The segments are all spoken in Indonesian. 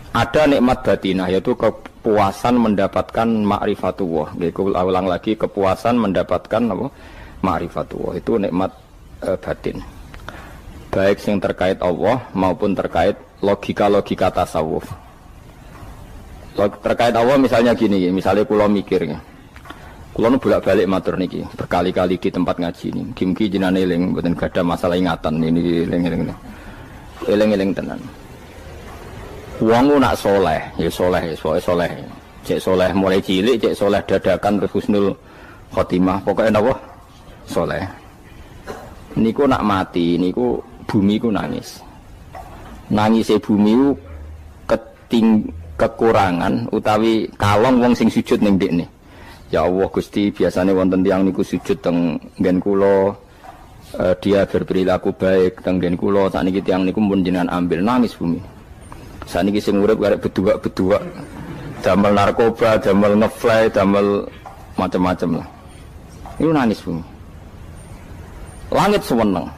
Ada nikmat batinah yaitu kepuasan mendapatkan ma'rifatullah. Aku ulang lagi, kepuasan mendapatkan apa? Ma'rifatullah itu nikmat batin. Baik yang terkait Allah maupun terkait logika-logika tasawuf. Terkait Allah misalnya gini, misalnya kula mikirnya. Kula nu bolak-balik matur niki, berkali-kali di tempat ngaji ini. Mugi jenengan eling mboten gadah masalah ingatan ini eling-eling. Eling-eling tenan. Wong nak soleh, ya soleh, soleh. Cek soleh mulai cilik, cek soleh dadakan terus husnul khotimah. Pokoknya napa? Soleh. Niku nak mati, niku bumi ku nangis. Nangise bumi ku kekurangan utawi kalong wong sing sujud ning ndekne. Ya Allah Gusti, biasanya wonten tiyang niku sujud teng nggen kula, dia berperilaku baik teng nggen kula, sakniki tiyang niku pun jenengan ambil, nangis bumi. Saniki sing urip karek bedua-bedua, damel narkoba, damel ngefly, damel macam-macam lah. Itu nangis bumi. Langit semeneng.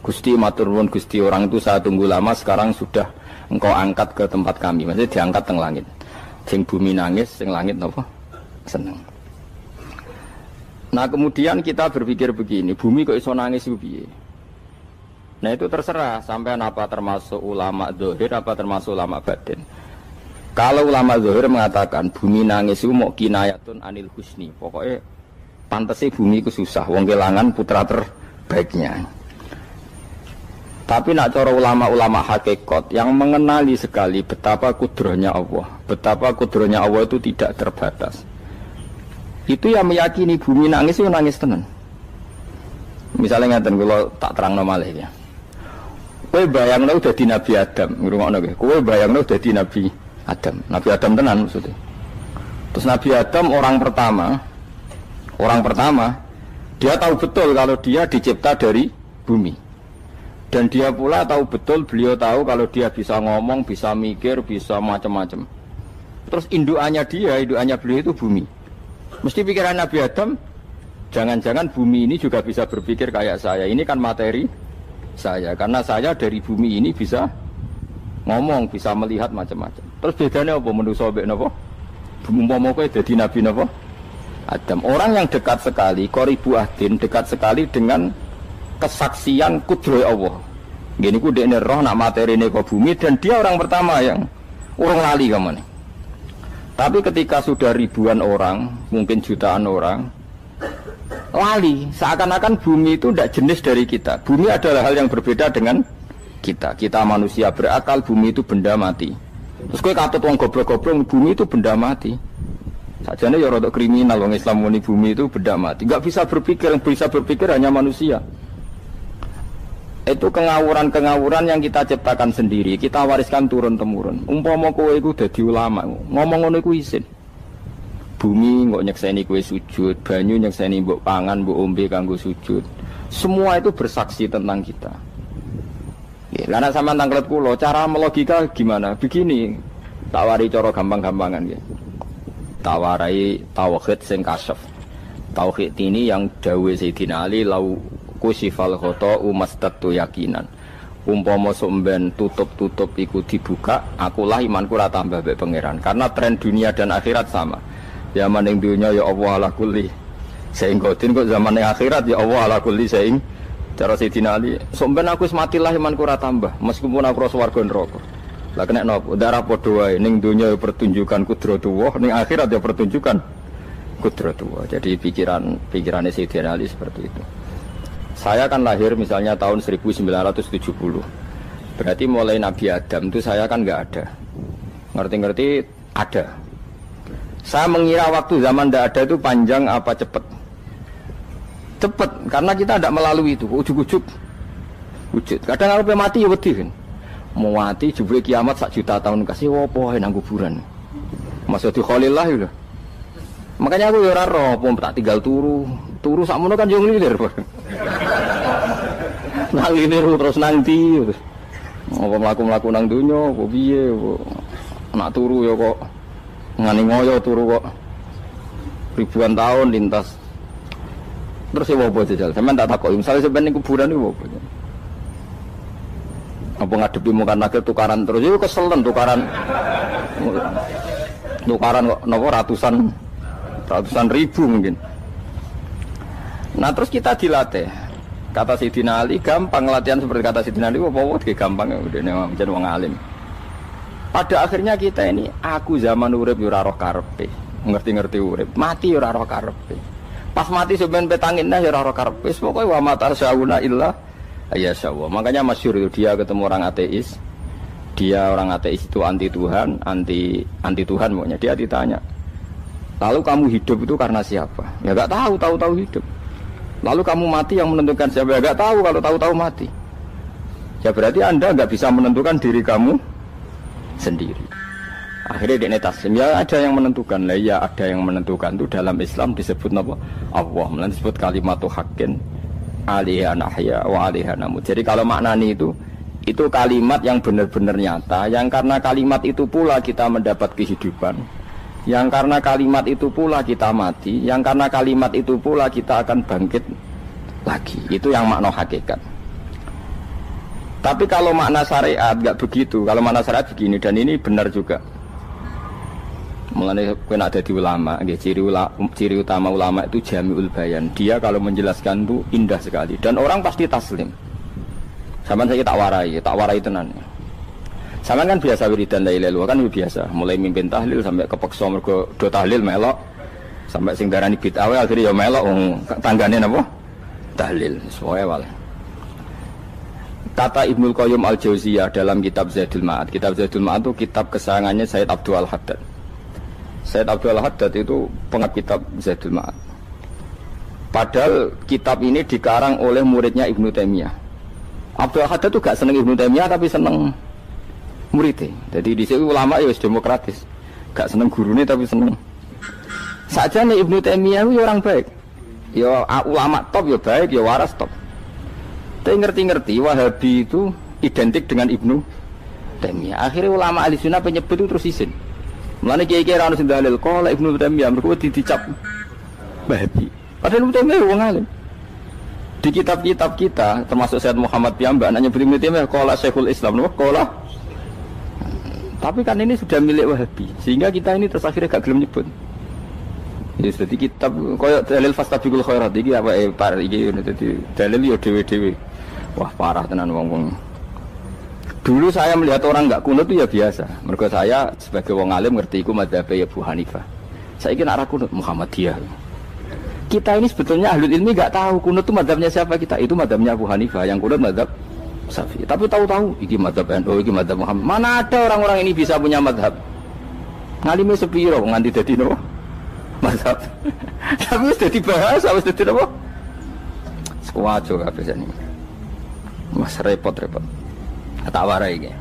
Gusti matur nuwun Gusti, orang itu saya tunggu lama, sekarang sudah engkau angkat ke tempat kami. Maksudnya diangkat teng langit. Sing bumi nangis, sing langit napa? Seneng. Nah, kemudian kita berpikir begini, bumi kok iso nangis ku piye? Nah itu terserah sampai apa termasuk ulama zahir apa termasuk ulama batin. Kalau ulama zahir mengatakan bumi nangis itu mau kinayatun anil husni, pokoknya pantesnya bumi itu susah, wong kelangan putra terbaiknya. Tapi nak cara ulama-ulama hakikat yang mengenali sekali betapa kudrohnya Allah, betapa kudrohnya Allah itu tidak terbatas. Itu yang meyakini bumi nangis itu nangis tenan. Misalnya ngaten kula tak terangno malih ya. Kowe bayangno dadi Nabi Adam, ngrungokno kowe. Kowe bayangno dadi Nabi Adam. Nabi Adam tenan maksudnya. Terus Nabi Adam orang pertama dia tahu betul kalau dia dicipta dari bumi. Dan dia pula tahu betul, beliau tahu kalau dia bisa ngomong, bisa mikir, bisa macam-macam. Terus indukannya beliau itu bumi. Mesti pikiran Nabi Adam, jangan-jangan bumi ini juga bisa berpikir kayak saya. Ini kan materi saya, karena saya dari bumi ini bisa ngomong, bisa melihat macam-macam. Terus bedanya apa manusa mbek napa? Umpama kowe dadi nabi napa? Adam. Orang yang dekat sekali, qoribu ahdin, dekat sekali dengan kesaksian kudroh Allah. Gini ku dekne roh nak materine kok bumi dan dia orang pertama yang urung lali kamane. Tapi ketika sudah ribuan orang, mungkin jutaan orang, lali, seakan-akan bumi itu tidak jenis dari kita. Bumi adalah hal yang berbeda dengan kita. Kita manusia berakal, bumi itu benda mati. Terus kowe katut wong goblok-goblok, bumi itu benda mati. Sajane ya rada kriminal wong Islam muni bumi itu benda mati. Enggak bisa berpikir, yang bisa berpikir hanya manusia. Itu kengawuran-kengawuran yang kita ciptakan sendiri, kita wariskan turun-temurun. Umpama kowe iku dadi ulama, ngomong ngono iku isin. Bumi kok nyekseni kue sujud, banyu nyekseni mbok pangan, mbok ombe kanggo sujud. Semua itu bersaksi tentang kita. Ya, karena sama tanglet kula, cara melogika gimana? Begini, tak wari cara gampang-gampangan ya. Tak warai tauhid sing kasyaf. Tauhid ini yang dawuh Sayyidina Ali lau kusifal khota'u mastatu yakinan. Umpama somben tutup-tutup iku dibuka, akulah imanku ora tambah mbek pangeran. Karena tren dunia dan akhirat sama. Zaman yang dunia ya Allah ala kulli saing godin, kok zaman yang akhirat ya Allah ala kulli saing. Cara Sayyidina Ali, sampeyan aku wis matilah imanku ora tambah meskipun aku ora swarga neraka. Lah kena napa? Darah padha wae ning dunia ya pertunjukan kudratullah, ning akhirat ya pertunjukan kudratullah. Jadi pikirannya Sayyidina Ali seperti itu. Saya kan lahir misalnya tahun 1970. Berarti mulai Nabi Adam itu saya kan enggak ada. Ngerti-ngerti ada. Saya mengira waktu zaman tidak ada itu panjang apa cepat? Cepat, karena kita tidak melalui itu, ujuk-ujuk wujud. Kadang kalau mati ya wedi kan. Mau mati jebule kiamat 1 juta tahun kasih apa nang kuburan. Masuk di Khalillah itu. Makanya aku ya ora roh, tak tinggal turu sakmono kan yo nglilir. Nang nglilir terus nang ndi. Apa mlaku-mlaku nang donya, apa piye, nak turu ya kok ngani ngoyo turu kok ribuan tahun lintas. Terus ya apa jajal? Sampeyan tak takoki, misale sampeyan ning kuburan iku apa? Apa ngadepi muka nakir tukaran terus itu keselen tukaran kok nopo ratusan ribu mungkin. Nah terus kita dilatih. Kata Sayyidina Ali gampang latihan seperti kata Sayyidina Ali apa gampang udah jadi wong alim. Pada akhirnya kita ini aku zaman urip yo ora roh karepe, ngerti-ngerti urip, mati yo ora roh karepe. Pas mati sampean petangin dah yo ora roh karepe. Pokoke wa matar sauna illa ayyasyallah. Makanya masyhur itu dia ketemu orang ateis. Dia orang ateis itu anti Tuhan, anti Tuhan pokoknya. Dia ditanya, lalu kamu hidup itu karena siapa? Ya enggak tahu hidup. Lalu kamu mati yang menentukan siapa? Ya enggak tahu, kalau tahu mati. Ya berarti Anda enggak bisa menentukan diri kamu sendiri. Akhirnya dia taslim, ya ada yang menentukan. Lah ya ada yang menentukan itu dalam Islam disebut apa? Allah, disebut kalimatu haqqin alaiha nahya wa alaiha namut. Jadi kalau maknanya itu kalimat yang benar-benar nyata, yang karena kalimat itu pula kita mendapat kehidupan, yang karena kalimat itu pula kita mati, yang karena kalimat itu pula kita akan bangkit lagi. Itu yang makna hakikat. Tapi kalau makna syariat enggak begitu. Kalau makna syariat begini, dan ini benar juga. Mengenai kena ada di ulama, ciri utama ulama itu jami'ul bayan. Dia kalau menjelaskan itu indah sekali dan orang pasti taslim. Sama saya tak warai tenan. Sama kan biasa wiridan la ilaha illallah kan biasa, mulai mimpin tahlil sampai kepeksa mergo do tahlil melok, sampai sing darani bid'ah akhirnya ya melok tanggane napa? Tahlil. Sesuai wae. Kata Ibnul Qayyim Al-Jauziyah dalam kitab Zadul Ma'ad. Kitab Zadul Ma'ad itu kitab kesayangannya Sayyid Abdul Al-Haddad. Sayyid Abdul Al-Haddad itu pengarang kitab Zadul Ma'ad. Padahal kitab ini dikarang oleh muridnya Ibnu Taimiyah. Abdul Al-Haddad itu gak seneng Ibnu Taimiyah tapi seneng muridnya. Jadi di sini ulama ya demokratis. Gak seneng gurunya tapi seneng. Saja nih Ibnu Taimiyah itu orang baik. Ya ulama top ya baik, ya waras top. Tapi ngerti-ngerti Wahabi itu identik dengan Ibnu Taimiyah. Akhirnya ulama ahli sunnah penyebut itu terus isin. Mulane kiai-kiai ra ono sing dalil kala Ibnu Taimiyah mergo dicap Wahabi. Padahal Ibnu Taimiyah wong alim. Di kitab-kitab kita termasuk Syekh Muhammad piyambak nanya Ibnu Taimiyah kala Syekhul Islam no kala. Tapi kan ini sudah milik Wahabi sehingga kita ini terus akhirnya gak gelem nyebut. Jadi kitab koyo dalil fastabiqul khairat iki apa par iki dadi dalil yo dhewe-dhewe. Wah parah tenan wong-wong. Dulu saya melihat orang enggak kunut itu ya biasa. Mergo saya sebagai wong alim ngerti iku madzhab Abu Hanifah. Saiki nek ora kunut Muhammadiyah. Kita ini sebetulnya ahlul ilmi enggak tahu kunut itu madzhabnya siapa kita. Itu madzhabnya Abu Hanifah, yang kunut madzhab Syafi'i. Tapi tahu-tahu iki madzhab NU, iki madzhab Muhammad. Mana ada orang-orang ini bisa punya madzhab? Ngalime sepiro nganti dadi nopo? Madzhab. Tapi wis dadi bahasa, wis dadi nopo? Sewajo kabeh sene. Mas repot-repot. Tak warai iki.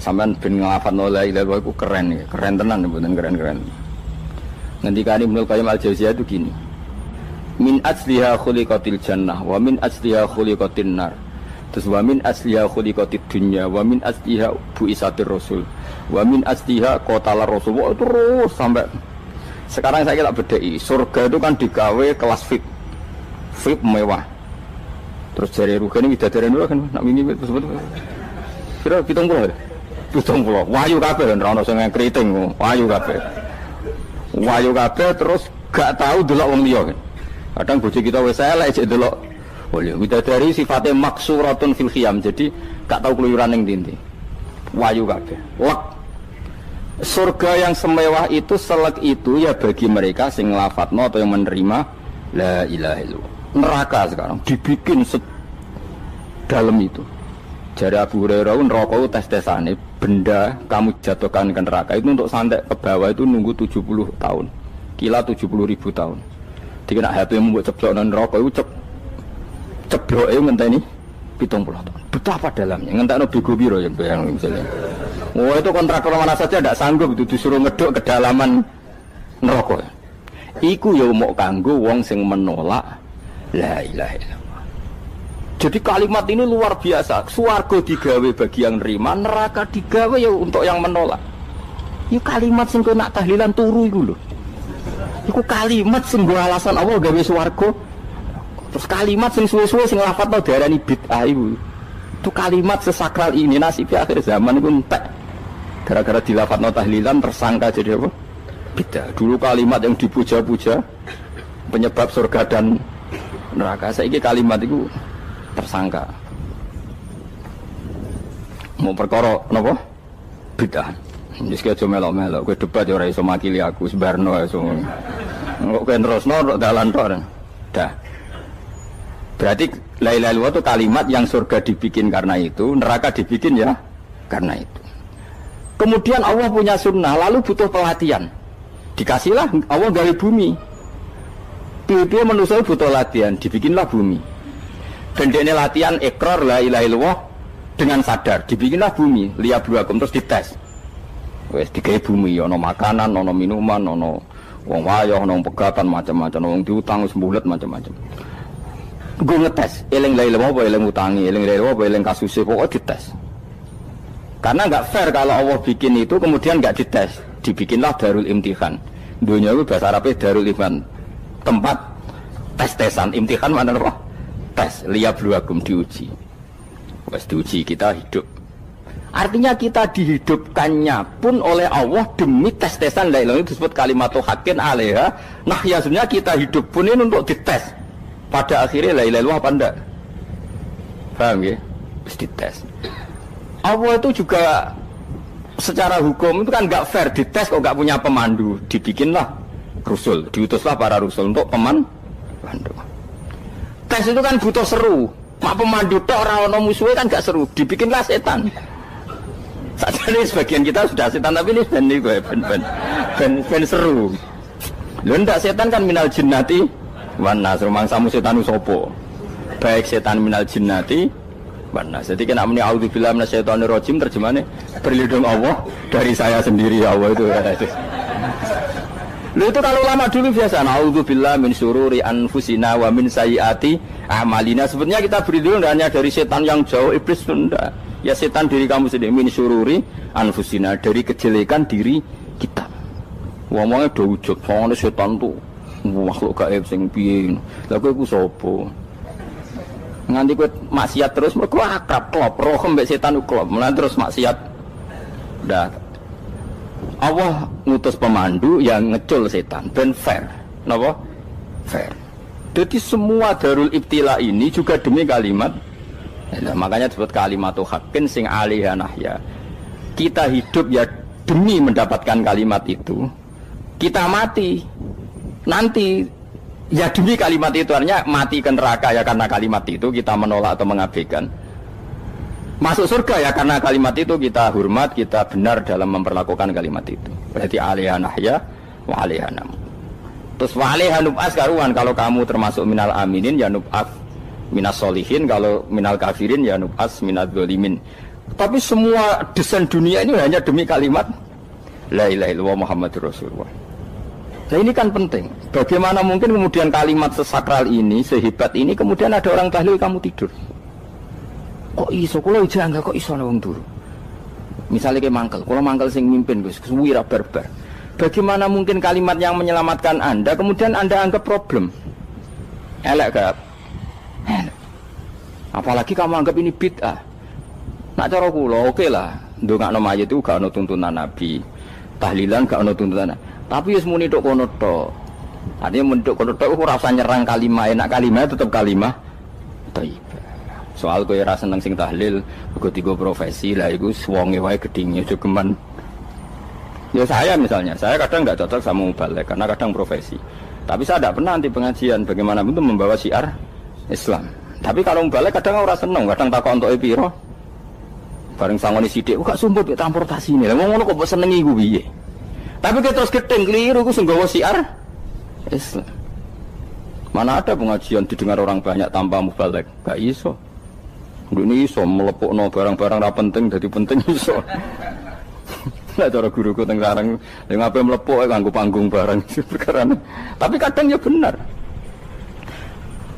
Sampeyan ben nglafadzno la ilaha illallah iku keren ya, keren tenan mboten keren-keren. Ngendikane Ibnu Qayyim Al-Jauziyah itu gini. Min asliha khuliqatil jannah wa min asliha khuliqatin nar. Terus wa min asliha khuliqatid dunya wa min asliha buisatir rasul wa min asliha qatala rasul. Terus sampai sekarang saya tak bedai. Surga itu kan digawe kelas VIP. VIP mewah. Terus jari rugane widadari dulu kan nak wingi sebut. Kira 70. 70. Wayu kabeh ora ono sing kriting, wayu kabeh. Wayu kabeh terus gak tahu delok wong liya kan. Kadang bojo kita wis elek jek delok. Oh ya widadari sifatnya maksuratun fil khiyam. Jadi gak tahu keluyuran ning ndi. Wayu kabeh. Lek surga yang semewah itu selek itu ya bagi mereka sing nglafadzno atau yang menerima la ilaha illallah. Neraka sekarang dibikin dalam itu. Jari Abu Hurairah neraka itu tes-tesane benda kamu jatuhkan ke neraka itu untuk santai ke bawah itu nunggu 70 tahun. Kila 70.000 tahun. Dikena HP membuat ceblok neraka itu cebloke ngenteni 70 tahun. Betapa dalamnya ngentekno bego piro ya bayang misalnya. Oh itu kontraktor mana saja tidak sanggup itu disuruh ngeduk kedalaman neraka. Iku ya mau kanggo wong sing menolak la ilaha illallah. Jadi kalimat ini luar biasa. Swarga digawe bagi yang nerima, neraka digawe ya untuk yang menolak. Iku kalimat sing kena tahlilan turu iku lho. Iku kalimat sing nggo alasan Allah gawe swarga. Terus kalimat sing suwe-suwe sing lafadzno diarani bid'ah iku. Itu kalimat sesakral ini nasibnya akhir zaman itu entek. Gara-gara dilafadzno tahlilan tersangka jadi apa? Beda. Dulu kalimat yang dipuja-puja penyebab surga dan neraka. Saiki kalimat itu tersangka. Mau perkara napa? Beda. Wis aja melok-melok, kowe debat ya ora iso makili aku, sebarno iso. Kok kowe terusno dalan tok. Dah. Berarti la ilaha illallah itu kalimat yang surga dibikin karena itu, neraka dibikin ya karena itu. Kemudian Allah punya sunnah, lalu butuh pelatihan. Dikasihlah Allah gawe bumi. Piye-piye manusia butuh latihan, dibikinlah bumi. Dan dia latihan ikrar la ilaha illallah dengan sadar, dibikinlah bumi, liyabluwakum terus dites. Wes digawe bumi, ono makanan, ono minuman, ono wong wayah, ono pegatan macam-macam, ono diutang wis mbulet macam-macam. Gue ngetes, eling la ilaha apa eling utangi, eling la ilaha apa eling kasuse, pokoknya dites. Karena nggak fair kalau Allah bikin itu kemudian nggak dites, dibikinlah darul imtihan. Dunia itu bahasa Arabnya darul imtihan, tempat tes-tesan. Imtihan mana apa? Tes, liyabluwakum, diuji. Wes diuji kita hidup. Artinya kita dihidupkannya pun oleh Allah demi tes-tesan la ilaha, itu disebut kalimatu haqqin alaiha. Nah ya sebenarnya kita hidup pun ini untuk dites. Pada akhirnya la ilaha illallah apa enggak? Paham ya? Terus dites. Allah itu juga secara hukum itu kan enggak fair, dites kok enggak punya pemandu. Dibikinlah Rasul, diutuslah para Rasul untuk pemandu. Tes itu kan butuh seru. Mak pemandu tok ora ono musuhe kan enggak seru, dibikinlah setan. Sajane sebagian kita sudah setan tapi ini ben seru. Lho ndak setan kan minal jinnati wan nas, rumangsamu setan usopo. Baik setan minal jinnati wan nas. Jadi kena muni auzubillahi minasyaitonir rajim, terjemahane berlindung Allah dari saya sendiri ya Allah itu kata itu. Lho itu kalau lama dulu biasa auzubillahi min syururi anfusina wa min sayyiati amalina. Sebenarnya kita berlindung hanya dari setan yang jauh, iblis itu enggak. Ya setan diri kamu sendiri, min syururi anfusina, dari kejelekan diri kita. Ngomongnya do ujug, soalnya setan tuh makhluk gaib sing piye. Lah kowe iku sapa? Nganti kowe maksiat terus mergo akrab klop, roh mbek setan klop. Mulane terus maksiat. Dah. Allah ngutus pemandu yang ngecul setan ben fair. Napa? Fair. Jadi semua darul ibtila ini juga demi kalimat. Nah, makanya disebut kalimatu haqqin sing alaiha nahya. Kita hidup ya demi mendapatkan kalimat itu. Kita mati nanti ya demi kalimat itu, artinya mati ke neraka ya karena kalimat itu kita menolak atau mengabaikan. Masuk surga ya karena kalimat itu kita hormat, kita benar dalam memperlakukan kalimat itu. Berarti alaiha nahya wa alaiha nam. Terus wa alaiha nub'as karuan, kalau kamu termasuk minal aminin ya nub'as minas solihin, kalau minal kafirin ya nub'as minaz zalimin. Tapi semua desain dunia ini hanya demi kalimat la ilaha illallah Muhammadur Rasulullah. Nah ini kan penting. Bagaimana mungkin kemudian kalimat sesakral ini, sehebat ini, kemudian ada orang tahlil kamu tidur. Kok iso? Kalau janggal kok iso wong turu. Misalnya kayak mangkel, kalau mangkel sing mimpin Gus, wira barbar. Bagaimana mungkin kalimat yang menyelamatkan Anda kemudian Anda anggap problem? Elek gak? Apalagi kamu anggap ini bid'ah. Nak cara kula oke lah, ndongakno mayit itu gak ono tuntunan Nabi. Tahlilan gak ono tuntunan. Tapi wis muni tok kono tok. Artinya menduk kono tok ora usah nyerang kalimah, enak kalimah tetap kalimah thayyibah. Soal kowe ora seneng sing tahlil, mergo tiga profesi lah iku wonge wae gedhinge aja geman. Ya saya misalnya, saya kadang enggak cocok sama mubalek karena kadang profesi. Tapi saya tidak pernah anti pengajian, bagaimana itu membawa syiar Islam. Tapi kalau mubalek kadang ora seneng, kadang takok entuk piro. Bareng sangoni sithik, kok sumput mek transportasi ini. Lah ngono kok mbok senengi iku piye? Tapi kita terus gedeng keliru, itu sungguh syiar Islam. Mana ada pengajian didengar orang banyak tanpa mubalek? Gak iso. Ini iso melepukno barang-barang ra penting jadi penting iso. Lah cara guruku teng sareng, yang apa melepuk nganggo panggung barang perkara. Tapi kadang ya benar.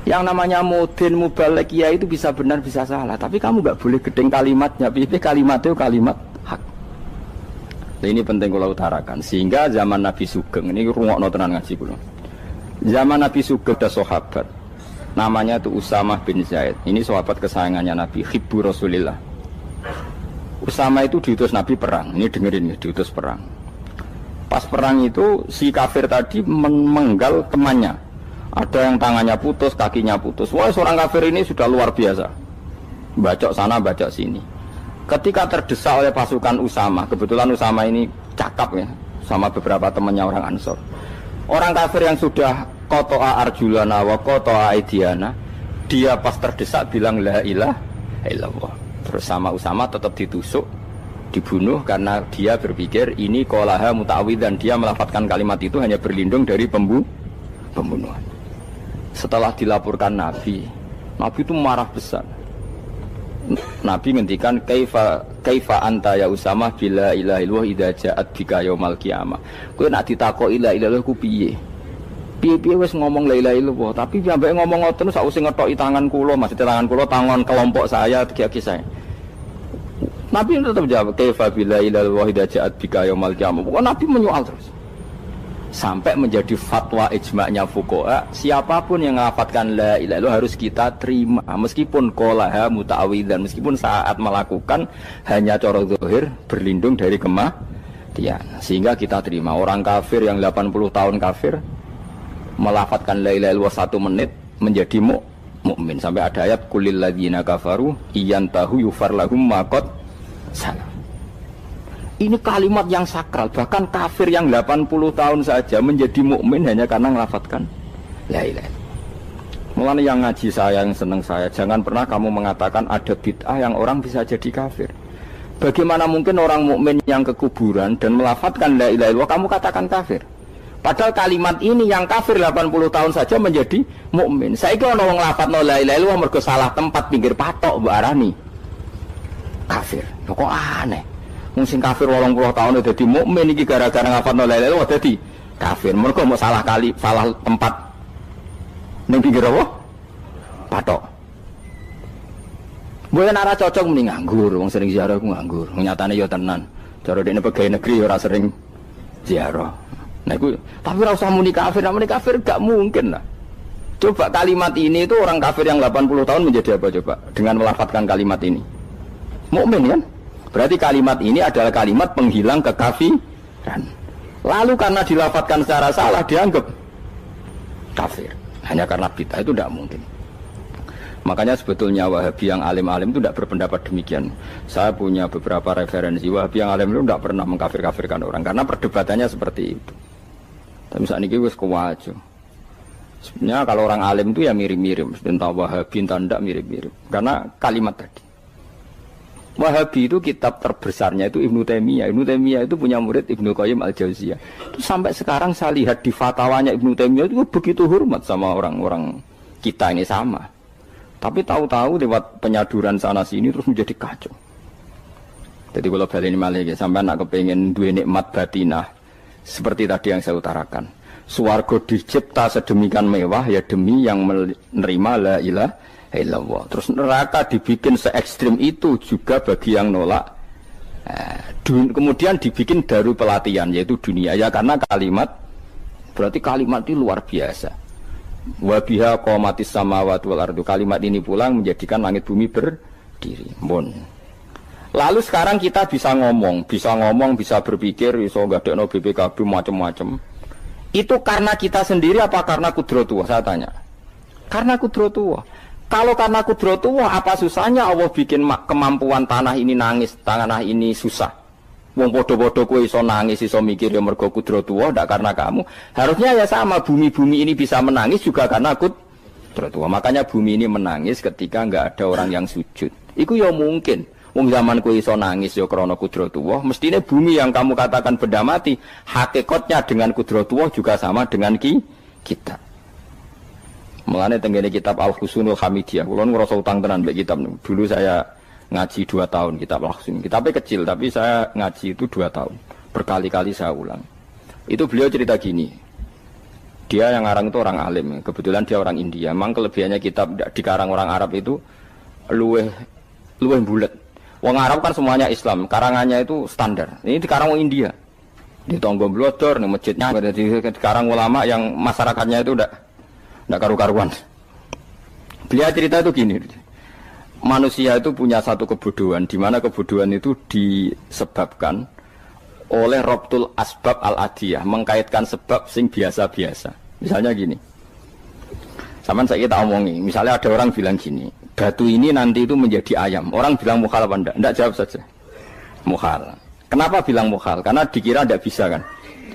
Yang namanya mudin mubalek ya itu bisa benar bisa salah. Tapi kamu gak boleh gedeng kalimatnya. Pilih kalimat itu kalimat hak. Nah, ini penting kalau utarakan. Sehingga zaman Nabi Sugeng, ini rungokno tenan ngaji kula. Zaman Nabi Sugeng ada sahabat. Namanya itu Usamah bin Zaid. Ini sahabat kesayangannya Nabi, hibbu Rasulillah. Usamah itu diutus Nabi perang. Ini dengerin ya, diutus perang. Pas perang itu si kafir tadi menggal temannya. Ada yang tangannya putus, kakinya putus. Wah, seorang kafir ini sudah luar biasa. Bacok sana, bacok sini. Ketika terdesak oleh pasukan Usamah, kebetulan Usamah ini cakap ya, sama beberapa temannya orang Ansor. Orang kafir yang sudah kotoa arjulana wa kotoa aidiana, dia pas terdesak bilang la ilaha illallah. Terus sama Usamah tetap ditusuk, dibunuh karena dia berpikir ini qolaha muta'awwidzan, dia melafadzkan kalimat itu hanya berlindung dari pembunuhan. Setelah dilaporkan Nabi itu marah besar. Nabi ngendikan kaifa anta ya Usamah bila ilaha illallah idza ja'at bika yaumil qiyamah. Kowe nek ditakoki la ilaha illallah ku piye? Piye-piye wis ngomong la ilaha illallah, tapi sampai ngomong ngoten sakwise ngetoki tangan kula, maksudnya tangan kula tangan kelompok saya, kaki saya. Nabi tetap jawab kaifa bila ilaha illallah idza ja'at bika yaumil qiyamah. Pokoknya Nabi menyoal terus. Sampai menjadi fatwa ijma'nya fuqaha, siapapun yang melafadzkan la ilaha illallah harus kita terima meskipun qolaha muta'awwidzan, meskipun saat melakukan hanya cara zahir berlindung dari kematian, sehingga kita terima. Orang kafir yang 80 tahun kafir melafadzkan la ilaha illallah 1 menit menjadi mukmin. Sampai ada ayat qulil ladzina kafaru iyantahu yufar lahum ma qad salam. Ini kalimat yang sakral, bahkan kafir yang 80 tahun saja menjadi mukmin hanya karena melafadzkan la ilaha. Mulane yang ngaji saya, yang seneng saya, jangan pernah kamu mengatakan ada bid'ah yang orang bisa jadi kafir. Bagaimana mungkin orang mukmin yang ke kuburan dan melafadzkan la ilaha illallah kamu katakan kafir? Padahal kalimat ini yang kafir 80 tahun saja menjadi mukmin. Saiki ana wong nglafadzno la ilaha illallah mergo salah tempat pinggir patok mbok arani kafir. Kok aneh. Wong sing kafir 80 tahun dadi mukmin iki gara-gara ngafalno la ilaha illallah dadi kafir. Mergo mau salah tempat ning pinggir apa? Patok. Mboten ora cocok muni nganggur, wong sering ziarah ku nganggur. Nyatane ya tenan. Cara dekne pegawai negeri ora sering ziarah. Nah iku tapi ora usah muni kafir, muni kafir gak mungkin lah. Coba kalimat ini itu orang kafir yang 80 tahun menjadi apa coba dengan melafadzkan kalimat ini? Mukmin kan? Berarti kalimat ini adalah kalimat penghilang kekafiran. Lalu karena dilafadzkan secara salah dianggap kafir. Hanya karena bid'ah itu tidak mungkin. Makanya sebetulnya Wahabi yang alim-alim itu tidak berpendapat demikian. Saya punya beberapa referensi Wahabi yang alim itu tidak pernah mengkafir-kafirkan orang karena perdebatannya seperti itu. Tapi saat ini wis kuwajo. Sebenarnya kalau orang alim itu ya mirip-mirip, entah Wahabi entah tidak mirip-mirip. Karena kalimat tadi. Wahabi itu kitab terbesarnya itu Ibnu Taimiyah. Ibnu Taimiyah itu punya murid Ibnu Qayyim Al-Jauziyah. Itu sampai sekarang saya lihat di fatwanya Ibnu Taimiyah itu begitu hormat sama orang-orang kita ini sama. Tapi tahu-tahu lewat penyaduran sana sini terus menjadi kacau. Jadi kalau balik ini malah sampai nak kepengen dua nikmat batinah seperti tadi yang saya utarakan. Swarga dicipta sedemikian mewah ya demi yang menerima la ilaha illallah. Terus neraka dibikin se ekstrim itu juga bagi yang nolak. Kemudian dibikin daru pelatihan yaitu dunia ya karena kalimat berarti kalimat itu luar biasa. Wa biha qamatis samawati wal ardu. Kalimat ini pulang menjadikan langit bumi berdiri. Lalu sekarang kita bisa ngomong, bisa berpikir, bisa ngadekno BPKB macam-macam. Itu karena kita sendiri apa karena kudratullah? Saya tanya. Karena kudratullah. Kalau karena kudratullah, apa susahnya Allah bikin kemampuan tanah ini nangis, tanah ini susah. Wong podo-podo kowe iso nangis, iso mikir ya mergo kudratullah, ndak karena kamu. Harusnya ya sama, bumi-bumi ini bisa menangis juga karena kudratullah. Makanya bumi ini menangis ketika enggak ada orang yang sujud. Iku ya mungkin. Wong zaman kowe iso nangis ya krana kudratullah, mestine bumi yang kamu katakan benda mati, hakikatnya dengan kudratullah juga sama dengan kita. Mulane tenggene kitab Al-Husunul Hamidiyah, kula ngrasa utang tenan mbek kitab. Dulu saya ngaji 2 tahun kitab Al-Husun. Kitabnya kecil tapi saya ngaji itu 2 tahun. Berkali-kali saya ulang. Itu beliau cerita gini. Dia yang ngarang itu orang alim, kebetulan dia orang India. Memang kelebihannya kitab dikarang orang Arab itu luweh bulet. Wong Arab kan semuanya Islam, karangannya itu standar. Ini dikarang orang India. Di Tonggo Blodor, di masjidnya, dikarang ulama yang masyarakatnya itu udah karu-karuan. Beliau cerita itu gini, manusia itu punya satu kebodohan, di mana kebodohan itu disebabkan oleh robtul asbab al-adiyah, mengkaitkan sebab sing biasa-biasa. Misalnya gini, sama saya kita omongi, misalnya ada orang bilang gini, batu ini nanti itu menjadi ayam. Orang bilang mukhal apa enggak? Enggak, jawab saja. Mukhal. Kenapa bilang mukhal? Karena dikira enggak bisa kan?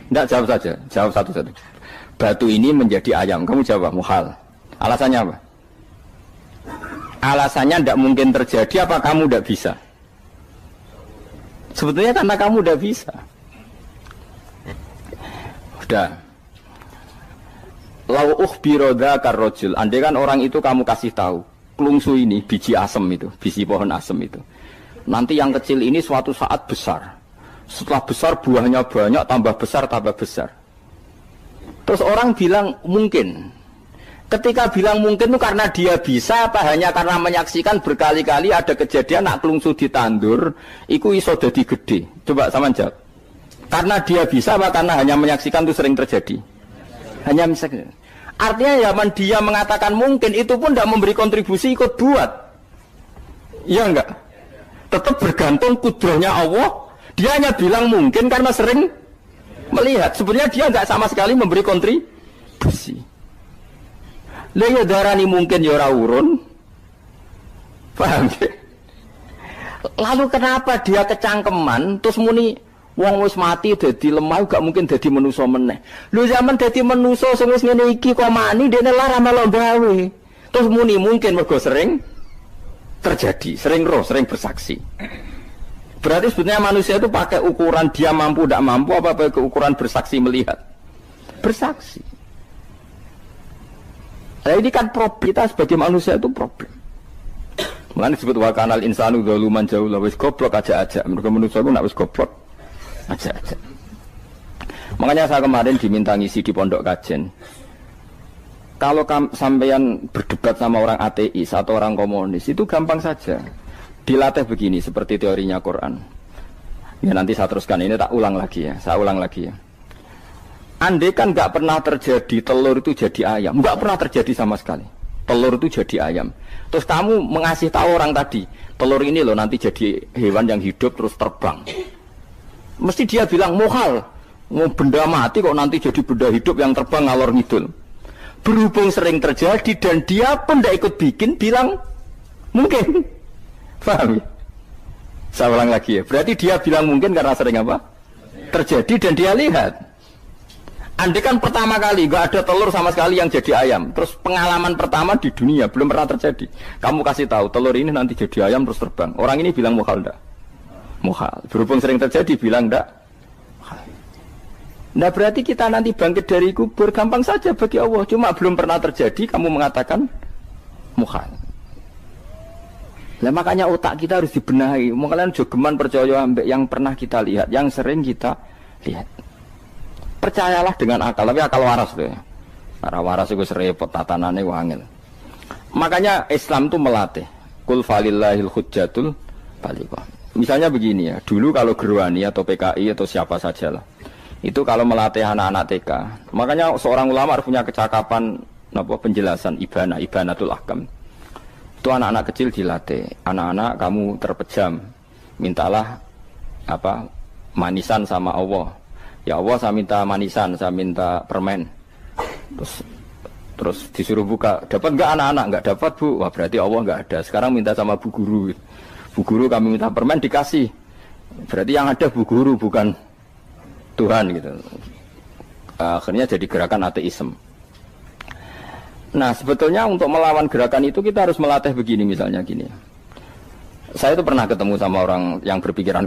Enggak, jawab saja. Jawab satu-satu. Batu ini menjadi ayam. Kamu jawab mukhal. Alasannya apa? Alasannya enggak mungkin terjadi apa kamu enggak bisa? Sebetulnya karena kamu enggak bisa. Udah. Lau ukhbiro dzakar rajul. Andai kan orang itu kamu kasih tahu, klungsu ini biji asem itu, biji pohon asem itu. Nanti yang kecil ini suatu saat besar. Setelah besar buahnya banyak, tambah besar, tambah besar. Terus orang bilang mungkin. Ketika bilang mungkin itu karena dia bisa apa hanya karena menyaksikan berkali-kali ada kejadian nak klungsu ditandur, iku iso dadi gede. Coba sama jawab. Karena dia bisa apa karena hanya menyaksikan itu sering terjadi? Hanya misalnya. Artinya zaman dia mengatakan mungkin itu pun tidak memberi kontribusi ikut buat. Iya enggak? Tetap bergantung kudrahnya Allah. Dia hanya bilang mungkin karena sering melihat. Sebenarnya dia enggak sama sekali memberi kontribusi. Lah ya darani mungkin ya ora urun. Paham ya? Lalu kenapa dia kecangkeman terus muni wong wis mati dadi lemah gak mungkin dadi manusa meneh. Lho zaman dadi manusa sing wis ngene iki kok mani dene lara melo gawe. Terus muni mungkin mergo sering terjadi, sering roh, sering bersaksi. Berarti sebetulnya manusia itu pakai ukuran dia mampu tidak mampu apa pakai ukuran bersaksi melihat. Bersaksi. Nah ini kan problem kita sebagai manusia itu problem. Mulane disebut wa kanal insanu dzaluman jahula wis goblok aja-aja. Mergo manusia itu nak wis goblok aja-aja. Makanya saya kemarin diminta ngisi di pondok kajen. Kalau sampean berdebat sama orang ateis atau orang komunis itu gampang saja. Dilatih begini seperti teorinya Quran. Ya nanti saya teruskan ini tak ulang lagi ya. Saya ulang lagi ya. Andai kan nggak pernah terjadi telur itu jadi ayam, nggak pernah terjadi sama sekali. Telur itu jadi ayam. Terus kamu mengasih tahu orang tadi, telur ini loh nanti jadi hewan yang hidup terus terbang. Mesti dia bilang mukhal, mau benda mati kok nanti jadi benda hidup yang terbang ngalor ngidul. Berhubung sering terjadi dan dia pun tidak ikut bikin, bilang mungkin. Paham ya? Saya ulang lagi ya. Berarti dia bilang mungkin karena sering apa? Terjadi dan dia lihat. Andai kan pertama kali nggak ada telur sama sekali yang jadi ayam, terus pengalaman pertama di dunia belum pernah terjadi. Kamu kasih tahu telur ini nanti jadi ayam terus terbang. Orang ini bilang mukhal enggak? Mukhal. Berhubung sering terjadi bilang enggak? Nah berarti kita nanti bangkit dari kubur gampang saja bagi Allah. Cuma belum pernah terjadi kamu mengatakan mukhal. Nah makanya otak kita harus dibenahi. Kalian jogeman percaya ambek yang pernah kita lihat, yang sering kita lihat. Percayalah dengan akal, tapi akal waras deh. Karena waras itu serepot tatanannya wangil. Makanya Islam itu melatih. Kul falillahil hujjatul balighah. Misalnya begini ya, dulu kalau Gerwani atau PKI atau siapa saja lah, itu kalau melatih anak-anak TK, makanya seorang ulama harus punya kecakapan penjelasan ibanatul ahkam. Itu anak-anak kecil dilatih. Anak-anak kamu terpejam, mintalah manisan sama Allah. Ya Allah saya minta manisan, saya minta permen. Terus disuruh buka, dapat enggak anak-anak? Enggak dapat bu, wah berarti Allah enggak ada. Sekarang minta sama bu guru. Bu guru kami minta permen dikasih. Berarti yang ada bu guru bukan Tuhan gitu. Akhirnya jadi gerakan ateisme. Nah sebetulnya untuk melawan gerakan itu kita harus melatih begini misalnya gini. Saya itu pernah ketemu sama orang yang berpikiran